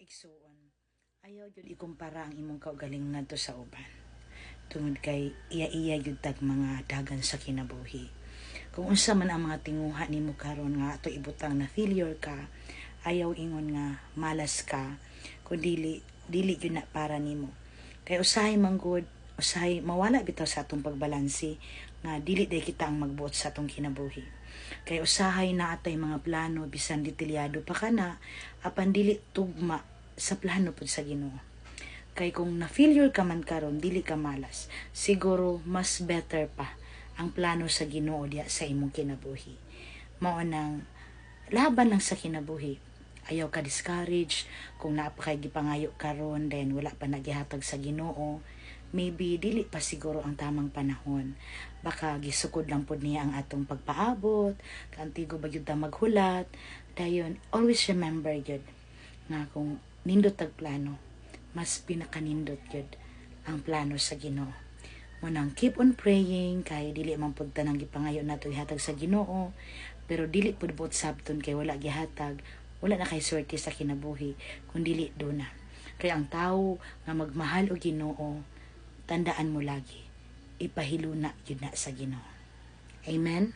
igsuon, ayaw jud ikumpara ang imong kaugalingon ngadto sa uban. Tungod kay iya-iya jud tag mga dagan sa kinabuhi. Kung unsa man ang mga tinguha nimo karon nga ato ibutang na failure ka, ayaw ingon nga malas ka, kun dili jud na para nimo. Kay usahay manggod, usahay mawala bitaw sa atong pagbalanse nga dili day kita ang magbuot sa atong kinabuhi. Kay usahay na atay mga plano bisan detalyado pa kana apan dili tugma sa plano pud sa Ginoo. Kay kung na-failure ka man karon dili ka malas, siguro mas better pa ang plano sa Ginoo diya sa imong kinabuhi. Mao nang laban lang sa kinabuhi. Ayaw ka discourage kung naapa kay gipangayo karon then wala pa nagihatag sa Ginoo. Maybe dili pa siguro ang tamang panahon. Baka gisukod lang pud niya ang atong pagpaabot, kantigo ba gyud ta maghulat. Dayon always remember gyud nga kung nindot tag plano, mas pinakanindot gyud ang plano sa Ginoo. Munang keep on praying kay dili man pud tanang gipangayo nato ihatag sa Ginoo, pero dili pud buot sabton kay wala gihatag, wala na kay swerte sa kinabuhi kun dili do na. Kay ang tawo nga magmahal og Ginoo, tandaan mo lagi, ipahiluna yun na sa Ginoo. Amen?